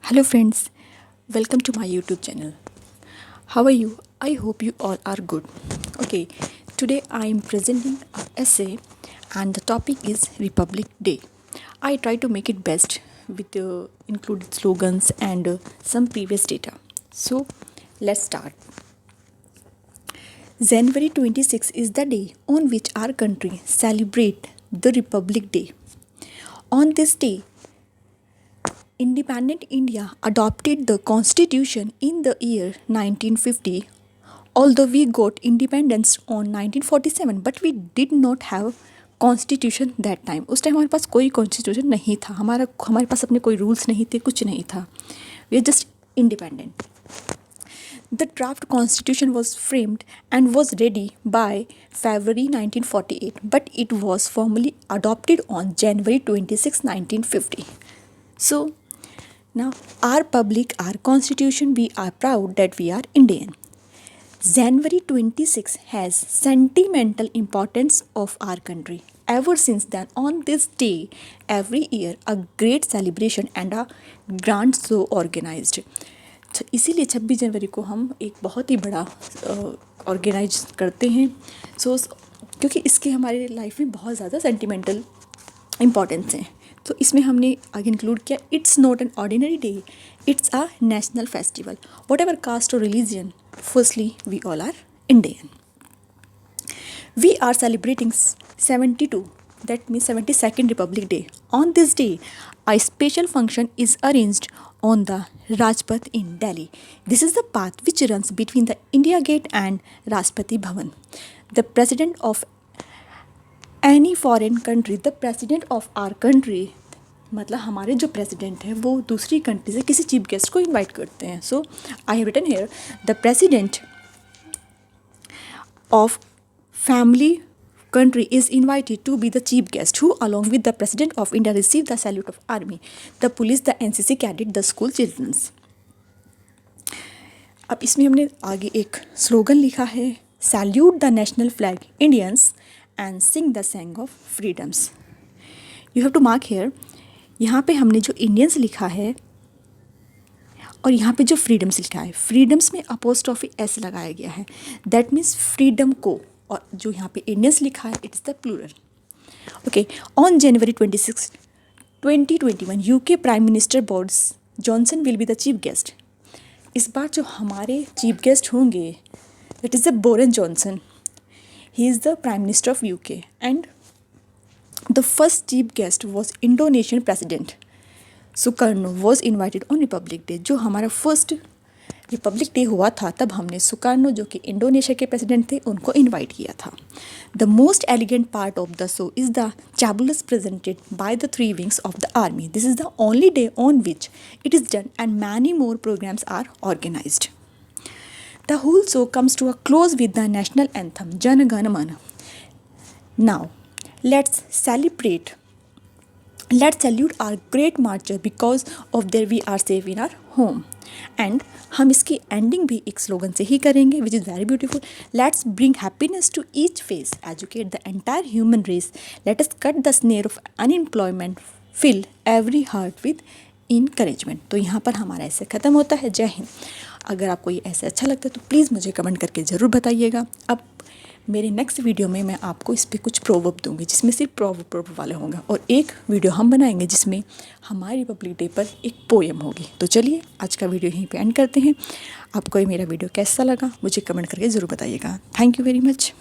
Hello friends, welcome to my YouTube channel. How are you? I hope you all are good. Okay, today I am presenting an essay and the topic is Republic Day. I try to make it best with included slogans and some previous data. So let's start. January 26 is the day on which our country celebrates the Republic Day. On this day, Independent India adopted the constitution in the year 1950. Although we got independence on 1947, but we did not have constitution that time. उस time हमारे पास कोई constitution नहीं था. हमारे पास अपने कोई rules नहीं थे, कुछ नहीं था. We are just independent. The draft constitution was framed and was ready by February 1948, but it was formally adopted on January 26, 1950. So, now our public, our constitution, we are proud that we are Indian. January 26 has sentimental importance of our country. Ever since then, on this day, every year, a great celebration and a grand show organized. तो इसीलिए 26 जनवरी को हम एक बहुत ही बड़ा organise करते हैं. सो क्योंकि इसके हमारे लाइफ में बहुत ज़्यादा सेंटिमेंटल इम्पॉर्टेंस है. तो इसमें हमने आगे इंक्लूड किया, it's not an ordinary day, it's a national festival. Whatever caste और religion, firstly we all are Indian. We are celebrating 72, that means 72nd Republic Day. On this day, a special function is arranged on the Rajpath in Delhi. This is the path which runs between the India Gate and Rashtrapati Bhavan. The president of any foreign country, the president of our country, मतलब हमारे जो president हैं वो दूसरी country से किसी chief guest को invite करते हैं. So I have written here, the president of family country is invited to be the chief guest, who along with the president of India receive the salute of army, the police, the NCC cadet, the school children's. अब इसमें हमने आगे एक slogan लिखा है, salute the national flag Indians and sing the song of freedoms. You have to mark here, यहाँ पे हमने जो इंडियंस लिखा है और यहाँ पे जो फ्रीडम्स लिखा है, फ्रीडम्स में अपोस्ट्रोफी एस लगाया गया है. दैट मीन्स फ्रीडम को, और जो यहाँ पे इंडियंस लिखा है it is the plural. Okay, on January 26, 2021 UK prime minister Boris Johnson will be the chief guest. इस बार जो हमारे चीफ गेस्ट होंगे that is the Boris Johnson. He is the prime minister of UK and the first chief guest was Indonesian president Sukarno was invited on republic day. जो हमारा first Republic day हुआ था तब हमने Sukarno, जो कि Indonesia के president थे, उनको इनवाइट किया था. The most elegant part of the show is the tableaux presented by the 3 wings of the army. This is the only day on which it is done and many more programmes are organised. The whole show comes to a close with the national anthem Jana Gana Mana. Now let's celebrate, let's salute our great marcher because of their we are safe in our home. And हम इसकी ending भी एक slogan से ही करेंगे which is very beautiful. Let's bring happiness to each face, educate the entire human race, let us cut the snare of unemployment, fill every heart with encouragement. तो यहाँ पर हमारा ऐसे ख़त्म होता है. जय हिंद. अगर आपको ये ऐसे अच्छा लगता है तो प्लीज़ मुझे कमेंट करके ज़रूर बताइएगा. अब मेरे नेक्स्ट वीडियो में मैं आपको इस पर कुछ प्रोवर्ब दूंगी जिसमें सिर्फ प्रोवर्ब वाले होंगे, और एक वीडियो हम बनाएंगे जिसमें हमारी रिपब्लिक डे पर एक पोएम होगी. तो चलिए आज का वीडियो यहीं पे एंड करते हैं. आपको ये मेरा वीडियो कैसा लगा मुझे कमेंट करके ज़रूर बताइएगा. Thank you very much.